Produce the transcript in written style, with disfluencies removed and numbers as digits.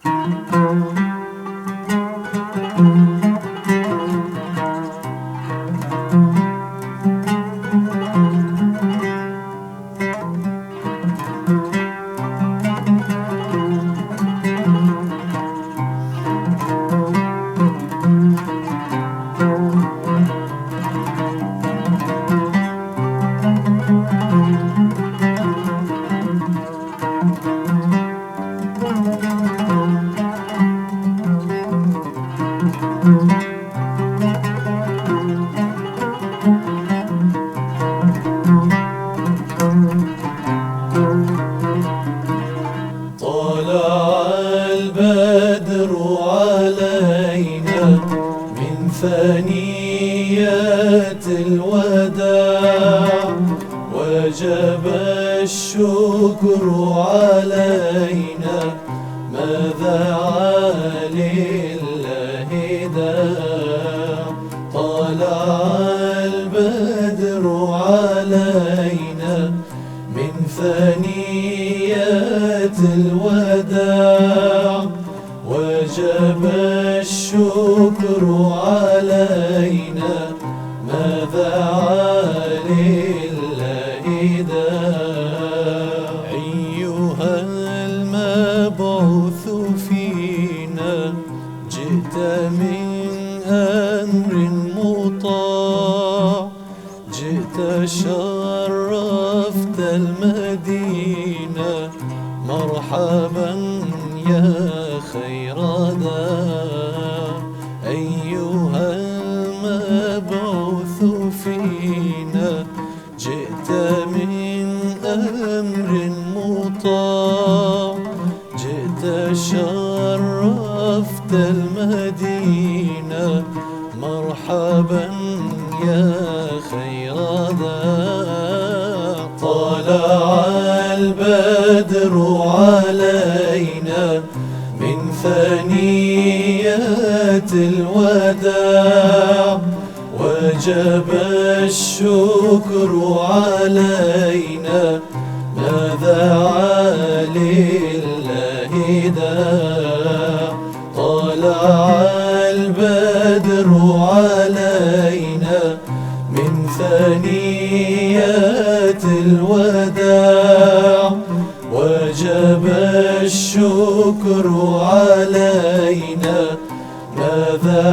طلع البدر علينا من ثنيات الوداع، وجب الشكر علينا ماذا لله داع. طلع البدر علينا من ثنيات الوداع، وجب الشكر علينا ماذا لله داع. أيها المبعوث فينا جئت من أمر مطاع، جئت شرفت المدينة مرحبا يا خير داع. أيها المبعوث فينا جئت من أمر مطاع، جئت شرفت المدينة مرحبا يا خير داع. طلع البدر علينا من ثنيات الوداع، وجب الشكر علينا ماذا لله داع. طلع البدر علينا من ثنيات الوداع، وجب الشكر علينا ماذا